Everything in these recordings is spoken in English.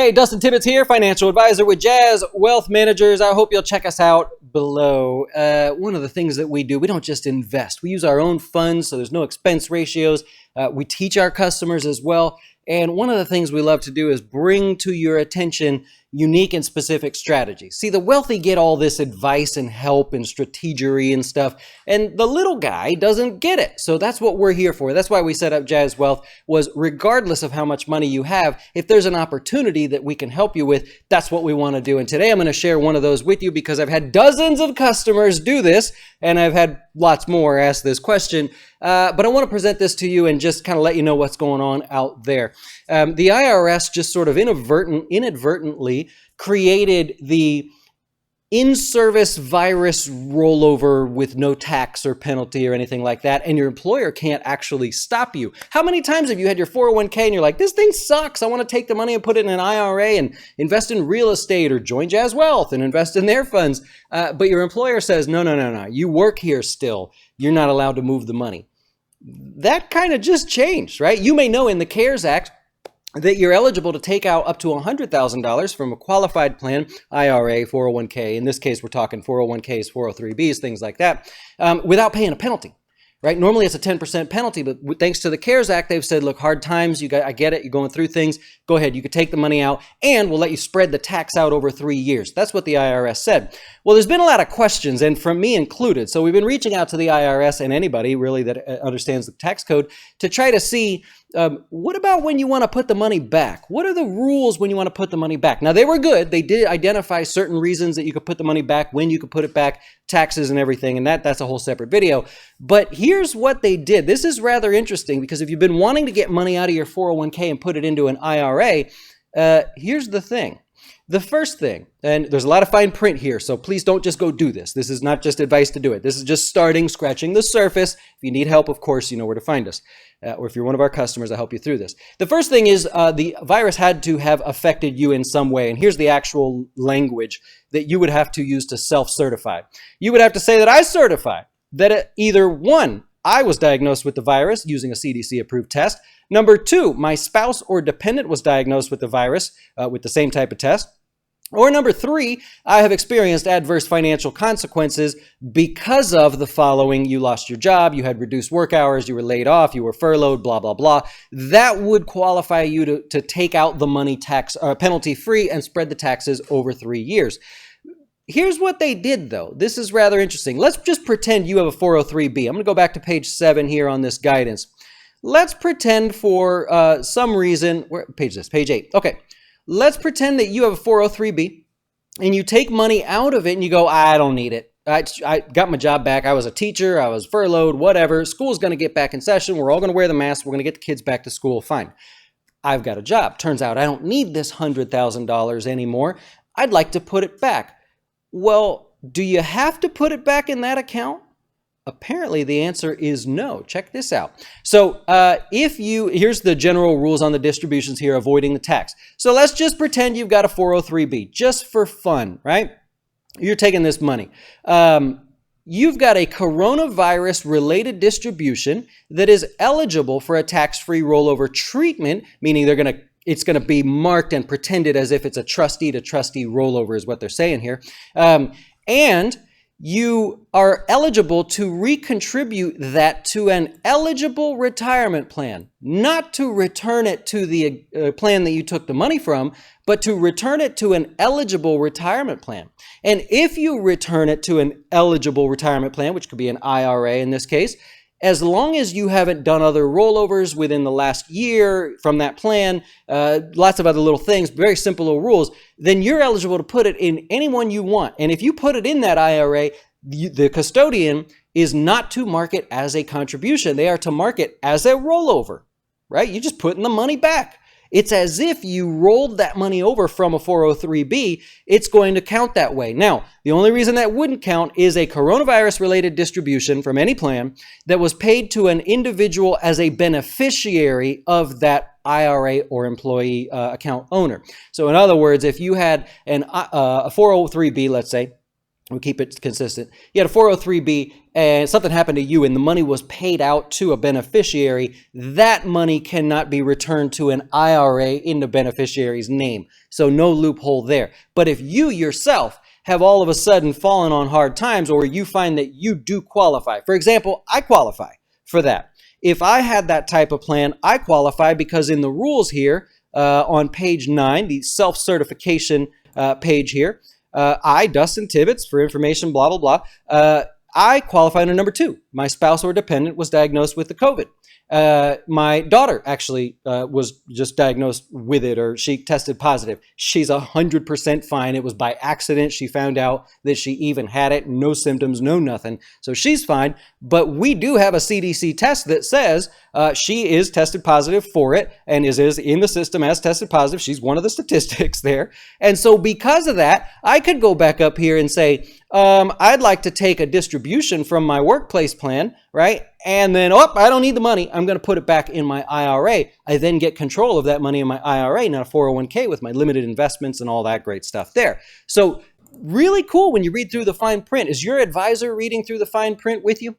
Hey, Dustin Tibbetts here, financial advisor with Jazz Wealth Managers. I hope you'll check us out below. One of the things that we do, we don't just invest. We use our own funds, so there's no expense ratios. We teach our customers as well. And one of the things we love to do is bring to your attention unique and specific strategies. See, the wealthy get all this advice and help and strategery and stuff, and the little guy doesn't get it. So that's what we're here for. That's why we set up Jazz Wealth, was regardless of how much money you have, if there's an opportunity that we can help you with, that's what we want to do. And today I'm going to share one of those with you because I've had dozens of customers do this, and I've had lots more ask this question. But I want to present this to you and just kind of let you know what's going on out there. The IRS just sort of inadvertently created the in-service virus rollover with no tax or penalty or anything like that, and your employer can't actually stop you. How many times have you had your 401k and you're like, this thing sucks, I want to take the money and put it in an IRA and invest in real estate, or join Jazz Wealth and invest in their funds, but your employer says, no, you work here still, you're not allowed to move the money. That kind of just changed, right? You may know in the CARES Act that you're eligible to take out up to $100,000 from a qualified plan, IRA, 401k. In this case, we're talking 401ks, 403bs, things like that, without paying a penalty, right? Normally it's a 10% penalty, but thanks to the CARES Act, they've said, look, hard times, I get it, you're going through things, go ahead, you could take the money out, and we'll let you spread the tax out over 3 years. That's what the IRS said. Well, there's been a lot of questions, and from me included, so we've been reaching out to the IRS and anybody really that understands the tax code to try to see, what about when you want to put the money back? What are the rules when you want to put the money back? Now, they were good. They did identify certain reasons that you could put the money back, when you could put it back, taxes and everything, and that's a whole separate video. But here's what they did. This is rather interesting because if you've been wanting to get money out of your 401k and put it into an IRA, here's the thing. The first thing, and there's a lot of fine print here, so please don't just go do this. This is not just advice to do it. This is just scratching the surface. If you need help, of course, you know where to find us. Or if you're one of our customers, I'll help you through this. The first thing is the virus had to have affected you in some way. And here's the actual language that you would have to use to self-certify. You would have to say that I certify that either one, I was diagnosed with the virus using a CDC-approved test. Number two, my spouse or dependent was diagnosed with the virus with the same type of test. Or number three, I have experienced adverse financial consequences because of the following: you lost your job, you had reduced work hours, you were laid off, you were furloughed, blah, blah, blah. That would qualify you to take out the money penalty-free and spread the taxes over 3 years. Here's what they did, though. This is rather interesting. Let's just pretend you have a 403b. I'm going to go back to page 7 here on this guidance. Let's pretend for some reason, page 8. Okay. Let's pretend that you have a 403b and you take money out of it and you go, I don't need it. I got my job back. I was a teacher. I was furloughed, whatever. School's going to get back in session. We're all going to wear the mask. We're going to get the kids back to school. Fine. I've got a job. Turns out I don't need this $100,000 anymore. I'd like to put it back. Well, do you have to put it back in that account? Apparently, the answer is no. Check this out. So here's the general rules on the distributions here, avoiding the tax. So let's just pretend you've got a 403b, just for fun, right? You're taking this money. You've got a coronavirus-related distribution that is eligible for a tax-free rollover treatment, meaning it's going to be marked and pretended as if it's a trustee-to-trustee rollover is what they're saying here. And you are eligible to recontribute that to an eligible retirement plan, not to return it to the plan that you took the money from, but to return it to an eligible retirement plan. And if you return it to an eligible retirement plan, which could be an IRA in this case, as long as you haven't done other rollovers within the last year from that plan, lots of other little things, very simple little rules, then you're eligible to put it in any one you want. And if you put it in that IRA, the custodian is not to mark it as a contribution. They are to mark it as a rollover, right? You're just putting the money back. It's as if you rolled that money over from a 403b. It's going to count that way. Now, the only reason that wouldn't count is a coronavirus-related distribution from any plan that was paid to an individual as a beneficiary of that IRA or employee account owner. So in other words, if you had a 403b, let's say, We'll keep it consistent. You had a 403B and something happened to you and the money was paid out to a beneficiary. That money cannot be returned to an IRA in the beneficiary's name. So no loophole there. But if you yourself have all of a sudden fallen on hard times, or you find that you do qualify. For example, I qualify for that. If I had that type of plan, I qualify because in the rules here on page 9, the self-certification page here, I, Dustin Tibbetts, for information, blah, blah, blah, I qualify under number 2. My spouse or dependent was diagnosed with the COVID. My daughter actually was just diagnosed with it, or she tested positive. She's 100% fine. It was by accident. She found out that she even had it. No symptoms, no nothing. So she's fine. But we do have a CDC test that says she is tested positive for it and is in the system as tested positive. She's one of the statistics there. And so because of that, I could go back up here and say, I'd like to take a distribution from my workplace plan, right? And then, I don't need the money. I'm going to put it back in my IRA. I then get control of that money in my IRA, not a 401k with my limited investments and all that great stuff there. So really cool when you read through the fine print. Is your advisor reading through the fine print with you?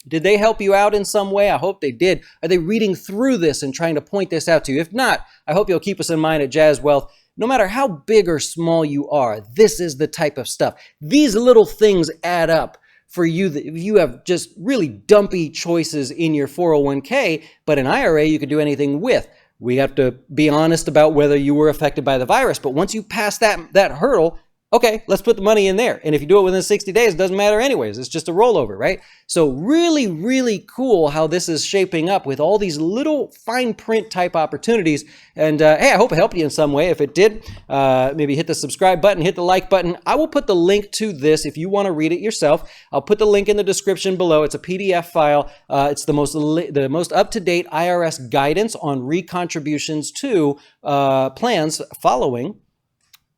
Did they help you out in some way? I hope they did. Are they reading through this and trying to point this out to you? If not, I hope you'll keep us in mind at Jazz Wealth. No matter how big or small you are, this is the type of stuff. These little things add up for you. That if you have just really dumpy choices in your 401k, but an IRA you could do anything with. We have to be honest about whether you were affected by the virus. But once you pass that hurdle, okay, let's put the money in there. And if you do it within 60 days, it doesn't matter anyways. It's just a rollover, right? So really, really cool how this is shaping up with all these little fine print type opportunities. And hey, I hope it helped you in some way. If it did, maybe hit the subscribe button, hit the like button. I will put the link to this if you want to read it yourself. I'll put the link in the description below. It's a PDF file. It's the most up-to-date IRS guidance on recontributions to plans following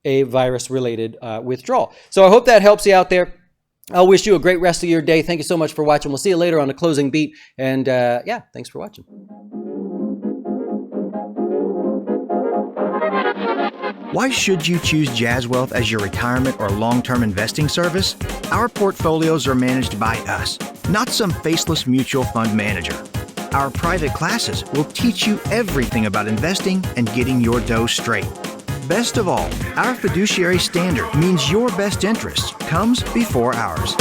a virus-related withdrawal. So I hope that helps you out there. I'll wish you a great rest of your day. Thank you so much for watching. We'll see you later on the closing beat. And yeah, thanks for watching. Why should you choose Jazz Wealth as your retirement or long-term investing service? Our portfolios are managed by us, not some faceless mutual fund manager. Our private classes will teach you everything about investing and getting your dough straight. Best of all, our fiduciary standard means your best interest comes before ours.